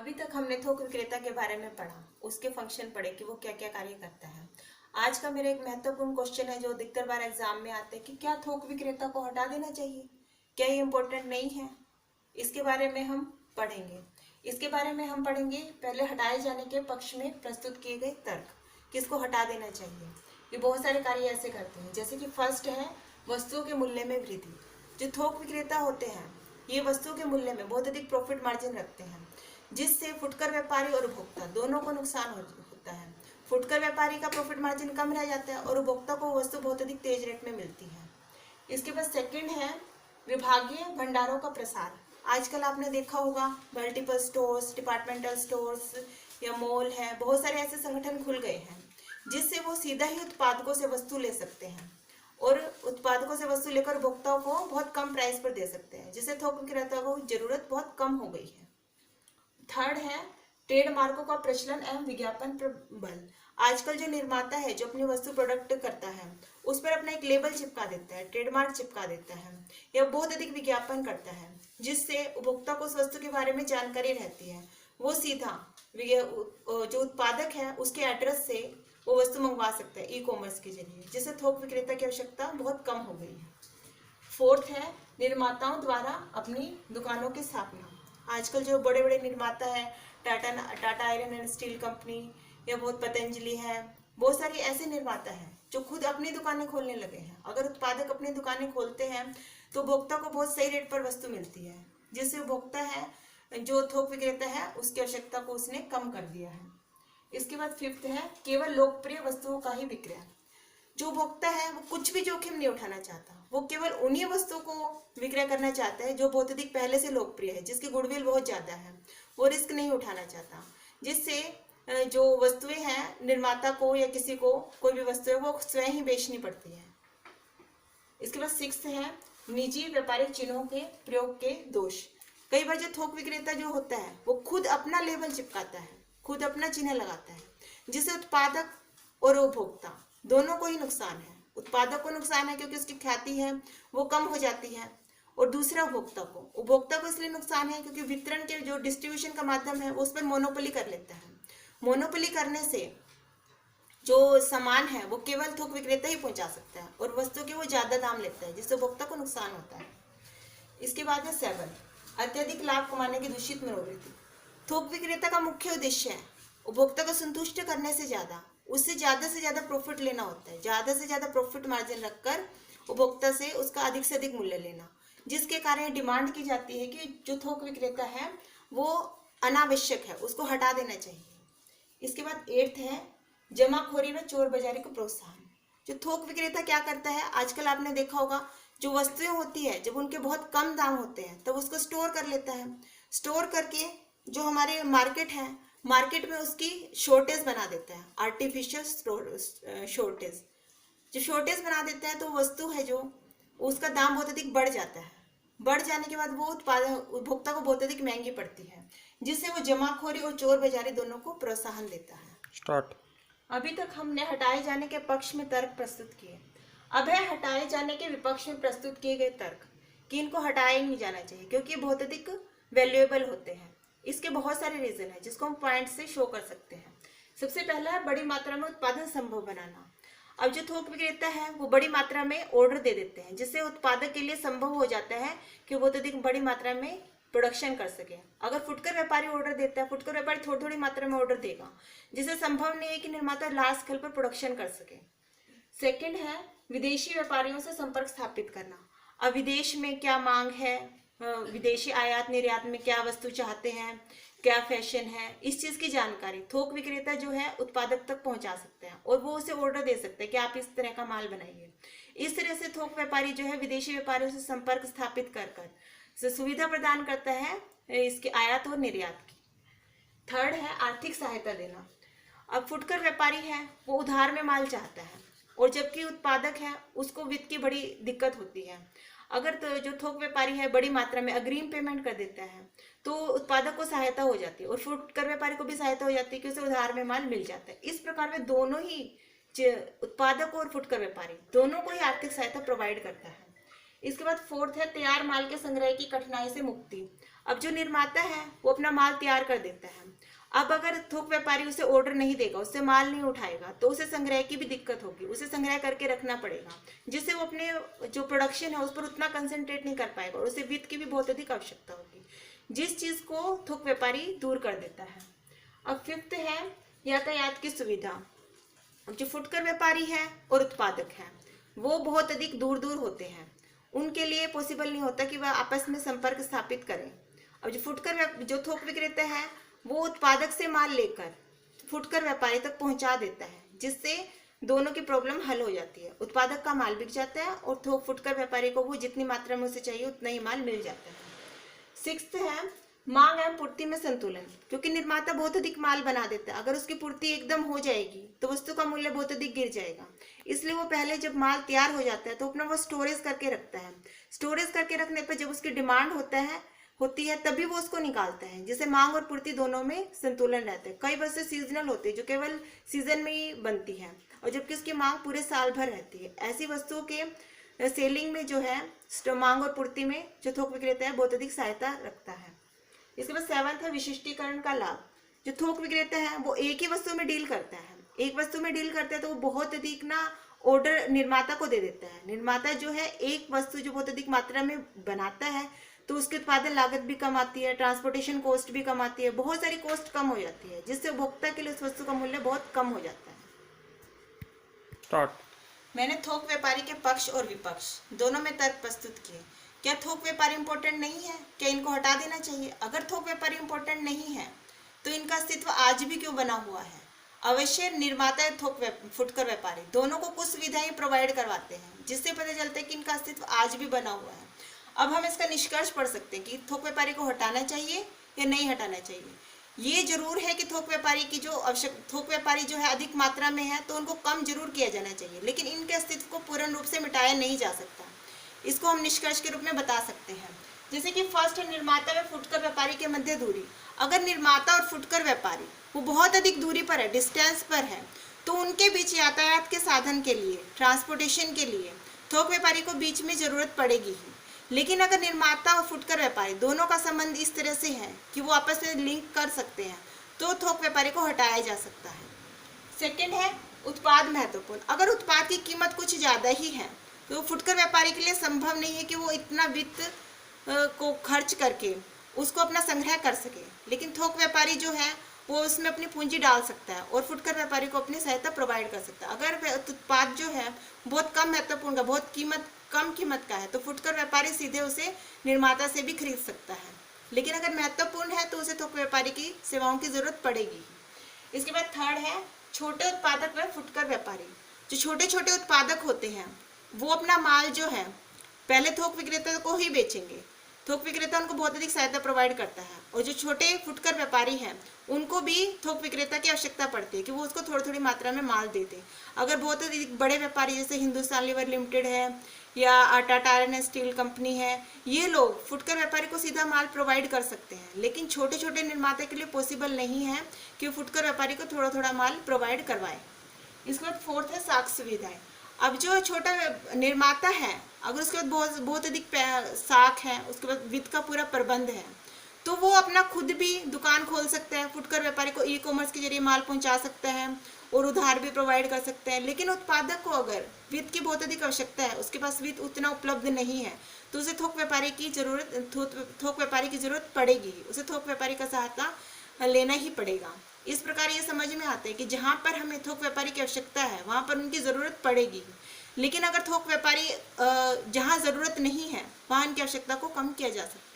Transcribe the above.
अभी तक हमने थोक विक्रेता के बारे में पढ़ा, उसके फंक्शन पढ़े कि वो क्या क्या कार्य करता है। आज का मेरा एक महत्वपूर्ण क्वेश्चन है जो अधिकतर बार एग्जाम में आते हैं कि क्या थोक विक्रेता को हटा देना चाहिए, क्या ये इम्पोर्टेंट नहीं है। इसके बारे में हम पढ़ेंगे। इसके बारे में हम पढ़ेंगे पहले हटाए जाने के पक्ष में प्रस्तुत किए गए तर्क, किसको हटा देना चाहिए। ये बहुत सारे कार्य ऐसे करते हैं, जैसे कि फर्स्ट है वस्तुओं के मूल्य में वृद्धि। जो थोक विक्रेता होते हैं ये वस्तुओं के मूल्य में बहुत अधिक प्रॉफिट मार्जिन रखते हैं, जिससे फुटकर व्यापारी और उपभोक्ता दोनों को नुकसान होता है। फुटकर व्यापारी का प्रॉफिट मार्जिन कम रह जाता है और उपभोक्ता को वस्तु बहुत अधिक तेज रेट में मिलती है। इसके बाद सेकंड है विभागीय भंडारों का प्रसार। आजकल आपने देखा होगा मल्टीपल स्टोर्स, डिपार्टमेंटल स्टोर्स या मॉल है, बहुत सारे ऐसे संगठन खुल गए हैं जिससे वो सीधा ही उत्पादकों से वस्तु ले सकते हैं और उत्पादकों से वस्तु लेकर उपभोक्ताओं को बहुत कम प्राइस पर दे सकते हैं, जिससे थोक विक्रेताओं को जरूरत बहुत कम हो गई है। थर्ड है ट्रेडमार्कों का प्रचलन एवं विज्ञापन प्रबल। आजकल जो निर्माता है जो अपनी वस्तु प्रोडक्ट करता है उस पर अपना एक लेबल चिपका देता है, ट्रेडमार्क चिपका देता है या बहुत अधिक विज्ञापन करता है, जिससे उपभोक्ता को उस वस्तु के बारे में जानकारी रहती है। वो सीधा जो उत्पादक है उसके एड्रेस से वो वस्तु मंगवा सकता है ई कॉमर्स के जरिए, जिससे थोक विक्रेता की आवश्यकता बहुत कम हो गई है। फोर्थ है निर्माताओं द्वारा अपनी दुकानों की स्थापना। आजकल जो बड़े बड़े निर्माता है, Tata iron and steel company या बहुत पतंजलि है, बहुत सारी ऐसे निर्माता हैं जो खुद अपनी दुकानें खोलने लगे हैं। अगर उत्पादक अपनी दुकानें खोलते हैं तो उपभोक्ता को बहुत सही रेट पर वस्तु मिलती है, जिससे उपभोक्ता है जो थोक विक्रेता है उसकी आवश्यकता को उसने कम कर दिया है। इसके बाद फिफ्थ है केवल लोकप्रिय वस्तुओं का ही विक्रय। जो उपभोक्ता है वो कुछ भी जोखिम नहीं उठाना चाहता, वो केवल उन्हीं वस्तुओं को विक्रय करना चाहता है जो बहुत अधिक पहले से लोकप्रिय है, जिसकी गुडविल बहुत ज़्यादा है। वो रिस्क नहीं उठाना चाहता, जिससे जो वस्तुएं हैं निर्माता को या किसी को कोई भी वस्तु है वो स्वयं ही बेचनी पड़ती है। इसके बाद सिक्स्थ है निजी व्यापारिक चिन्हों के प्रयोग के दोष। कई बार जो थोक विक्रेता जो होता है वो खुद अपना लेबल चिपकाता है, खुद अपना चिन्ह लगाता है, जिससे उत्पादक और उपभोक्ता दोनों को ही नुकसान है। उत्पादक को नुकसान है क्योंकि उसकी ख्याति है वो कम हो जाती है, और दूसरा उपभोक्ता को इसलिए नुकसान है क्योंकि वितरण के जो डिस्ट्रीब्यूशन का माध्यम है वो उस पर मोनोपोली कर लेता है। मोनोपोली करने से जो सामान है वो केवल थोक विक्रेता ही पहुंचा सकता है और वस्तु के वो ज्यादा दाम लेता है, जिससे उपभोक्ता को नुकसान होता है। इसके बाद है 7 अत्यधिक लाभ कमाने की दूषित मनोवृत्ति। थोक विक्रेता का मुख्य उद्देश्य है उपभोक्ता को संतुष्ट करने से ज्यादा प्रॉफिट लेना होता है, ज्यादा से ज्यादा प्रॉफिट मार्जिन रखकर उपभोक्ता से उसका अधिक से अधिक मूल्य लेना, जिसके कारण डिमांड की जाती है कि जो थोक विक्रेता है वो अनावश्यक है, उसको हटा देना चाहिए। इसके बाद 8 है जमाखोरी व चोर बाजारी को प्रोत्साहन। जो थोक विक्रेता क्या करता है, आजकल आपने देखा होगा जो वस्तुएं होती है जब उनके बहुत कम दाम होते हैं तब उसको स्टोर कर लेता है। स्टोर करके जो हमारे मार्केट में उसकी शॉर्टेज बना देता है, आर्टिफिशियल शॉर्टेज। जो शॉर्टेज बना देता है तो वस्तु है जो उसका दाम बहुत अधिक बढ़ जाता है। बढ़ जाने के बाद वो उत्पादन उपभोक्ता को बहुत अधिक महंगी पड़ती है, जिससे वो जमाखोरी और चोर बाजारी दोनों को प्रोत्साहन देता है। स्टार्ट। अभी तक हमने हटाए जाने के पक्ष में तर्क प्रस्तुत किए। अब है हटाए जाने के विपक्ष में प्रस्तुत किए गए तर्क कि इनको हटाया ही नहीं जाना चाहिए क्योंकि बहुत अधिक वैल्यूएबल होते हैं। इसके बहुत सारे रीजन है जिसको हम पॉइंट से शो कर सकते हैं। सबसे पहला है बड़ी मात्रा में उत्पादन संभव बनाना। अब जो थोक विक्रेता है वो बड़ी मात्रा में ऑर्डर दे देते हैं, जिससे उत्पादक के लिए संभव हो जाता है कि वो अधिक बड़ी मात्रा में प्रोडक्शन कर सके। अगर फुटकर व्यापारी ऑर्डर देता है, फुटकर व्यापारी थोड़ी थोड़ी मात्रा में ऑर्डर देगा, जिससे संभव नहीं है कि निर्माता लार्ज स्केल पर प्रोडक्शन कर सके। सेकंड है विदेशी व्यापारियों से संपर्क स्थापित करना। अब विदेश में क्या मांग है, विदेशी आयात निर्यात में क्या वस्तु चाहते हैं, क्या फैशन है, इस चीज की जानकारी थोक विक्रेता जो है उत्पादक तक पहुंचा सकते हैं और वो उसे ऑर्डर दे सकते हैं कि आप इस तरह का माल बनाइए। इस तरह से थोक व्यापारी जो है विदेशी व्यापारियों से संपर्क स्थापित कर सुविधा प्रदान करता है इसके आयात और निर्यात की। थर्ड है आर्थिक सहायता देना। अब फुटकर व्यापारी है वो उधार में माल चाहता है और जबकि उत्पादक है उसको वित्त की बड़ी दिक्कत होती है। अगर तो जो थोक व्यापारी है बड़ी मात्रा में अग्रिम पेमेंट कर देता है तो उत्पादक को सहायता हो जाती है और फुटकर व्यापारी को भी सहायता हो जाती है कि उसे उधार में माल मिल जाता है। इस प्रकार में दोनों ही उत्पादक और फुटकर व्यापारी दोनों को ही आर्थिक सहायता प्रोवाइड करता है। इसके बाद फोर्थ है तैयार माल के संग्रह की कठिनाई से मुक्ति। अब जो निर्माता है वो अपना माल तैयार कर देता है। अब अगर थोक व्यापारी उसे ऑर्डर नहीं देगा, उससे माल नहीं उठाएगा, तो उसे संग्रह की भी दिक्कत होगी, उसे संग्रह करके रखना पड़ेगा, जिससे वो अपने जो प्रोडक्शन है उस पर उतना कंसंट्रेट नहीं कर पाएगा और उसे वित्त की भी बहुत अधिक आवश्यकता होगी, जिस चीज को थोक व्यापारी दूर कर देता है। अब फिफ्थ है यातायात की सुविधा। अब जो फुटकर व्यापारी है और उत्पादक है वो बहुत अधिक दूर दूर होते हैं, उनके लिए पॉसिबल नहीं होता कि वह आपस में संपर्क स्थापित करें। अब जो थोक विक्रेता है वो उत्पादक से माल लेकर फुटकर व्यापारी तक पहुंचा देता है, जिससे दोनों की प्रॉब्लम हल हो जाती है। उत्पादक का माल बिक जाता है और फुटकर व्यापारी को वो जितनी मात्रा में उसे चाहिए उतना ही माल मिल जाता है। सिक्स्थ है मांग एवं पूर्ति में संतुलन। क्योंकि निर्माता बहुत अधिक माल बना देता है, अगर उसकी पूर्ति एकदम हो जाएगी तो वस्तु का मूल्य बहुत अधिक गिर जाएगा, इसलिए वो पहले जब माल तैयार हो जाता है तो अपना वो स्टोरेज करके रखता है। स्टोरेज करके रखने पर जब उसकी डिमांड होती है तभी वो उसको निकालता है, जिससे मांग और पूर्ति दोनों में संतुलन रहता है। कई वस्तु सीजनल होती है जो केवल सीजन में ही बनती है और जबकि उसकी मांग पूरे साल भर रहती है। ऐसी वस्तुओं के सेलिंग में जो है मांग और पूर्ति में जो थोक विक्रेता है बहुत अधिक सहायता रखता है। इसके बाद सेवंथ है विशिष्टीकरण का लाभ। जो थोक विक्रेता है वो एक ही वस्तु में डील करता है, एक वस्तु में डील करता है तो वो बहुत अधिक ना ऑर्डर निर्माता को दे देता है। निर्माता जो है एक वस्तु जो बहुत अधिक मात्रा में बनाता है तो उसकी उत्पादन लागत भी कम आती है, ट्रांसपोर्टेशन कॉस्ट भी कम आती है, बहुत सारी कॉस्ट कम हो जाती है, जिससे उपभोक्ता के लिए उस वस्तु का मूल्य बहुत कम हो जाता है। स्टार्ट। मैंने थोक व्यापारी के पक्ष और विपक्ष दोनों में तर्क प्रस्तुत किए। क्या थोक व्यापारी इंपॉर्टेंट नहीं है? क्या इनको हटा देना चाहिए? अगर थोक व्यापारी इंपॉर्टेंट नहीं है तो इनका अस्तित्व आज भी क्यों बना हुआ है? अवश्य निर्माता और फुटकर व्यापारी दोनों को कुछ सुविधाएं प्रोवाइड करवाते हैं, जिससे पता चलता है कि इनका अस्तित्व आज भी बना हुआ है। अब हम इसका निष्कर्ष पढ़ सकते हैं कि थोक व्यापारी को हटाना चाहिए या नहीं हटाना चाहिए। ये जरूर है कि थोक व्यापारी जो है अधिक मात्रा में है तो उनको कम जरूर किया जाना चाहिए, लेकिन इनके अस्तित्व को पूर्ण रूप से मिटाया नहीं जा सकता। इसको हम निष्कर्ष के रूप में बता सकते हैं। जैसे कि फर्स्ट है निर्माता व फुटकर व्यापारी के मध्य दूरी। अगर निर्माता और फुटकर व्यापारी वो बहुत अधिक दूरी पर है, डिस्टेंस पर है, तो उनके बीच यातायात के साधन के लिए, ट्रांसपोर्टेशन के लिए थोक व्यापारी को बीच में जरूरत पड़ेगी ही। लेकिन अगर निर्माता और फुटकर व्यापारी दोनों का संबंध इस तरह से है कि वो आपस में लिंक कर सकते हैं तो थोक व्यापारी को हटाया जा सकता है। सेकंड है उत्पाद महत्वपूर्ण। अगर उत्पाद की कीमत कुछ ज़्यादा ही है तो फुटकर व्यापारी के लिए संभव नहीं है कि वो इतना वित्त को खर्च करके उसको अपना संग्रह कर सके, लेकिन थोक व्यापारी जो है वो उसमें अपनी पूंजी डाल सकता है और फुटकर व्यापारी को अपनी सहायता प्रोवाइड कर सकता है। अगर उत्पाद जो है बहुत कम महत्वपूर्ण का, बहुत कम कीमत का है तो फुटकर व्यापारी सीधे उसे निर्माता से भी खरीद सकता है, लेकिन अगर महत्वपूर्ण है तो उसे थोक व्यापारी की सेवाओं की जरूरत पड़ेगी। इसके बाद थर्ड है छोटे उत्पादक व फुटकर व्यापारी। जो छोटे छोटे उत्पादक होते हैं वो अपना माल जो है पहले थोक विक्रेता को ही बेचेंगे। थोक विक्रेता उनको बहुत अधिक सहायता प्रोवाइड करता है और जो छोटे फुटकर व्यापारी हैं उनको भी थोक विक्रेता की आवश्यकता पड़ती है कि वो उसको थोड़ी थोड़ी मात्रा में माल दे दें। अगर बहुत अधिक बड़े व्यापारी जैसे हिंदुस्तान लीवर लिमिटेड है या टाटा आयरन स्टील कंपनी है, ये लोग फुटकर व्यापारी को सीधा माल प्रोवाइड कर सकते हैं, लेकिन छोटे छोटे निर्माता के लिए पॉसिबल नहीं है कि फुटकर व्यापारी को थोड़ा थोड़ा माल प्रोवाइड करवाए। इसके बाद फोर्थ है साख सुविधाएं। अब जो छोटा निर्माता है अगर उसके बाद बहुत अधिक साख है, उसके बाद वित्त का पूरा प्रबंध है, तो वो अपना खुद भी दुकान खोल सकता है, फुटकर व्यापारी को ई कॉमर्स के जरिए माल पहुंचा सकता है और उधार भी प्रोवाइड कर सकते हैं। लेकिन उत्पादक को अगर वित्त की बहुत अधिक आवश्यकता है, उसके पास वित्त उतना उपलब्ध नहीं है, तो उसे थोक व्यापारी की जरूरत पड़ेगी, उसे थोक व्यापारी का सहायता लेना ही पड़ेगा। इस प्रकार ये समझ में आता है कि जहाँ पर हमें थोक व्यापारी की आवश्यकता है वहाँ पर उनकी ज़रूरत पड़ेगी, लेकिन अगर थोक व्यापारी जहाँ ज़रूरत नहीं है वहाँ इनकी आवश्यकता को कम किया जा सकता है।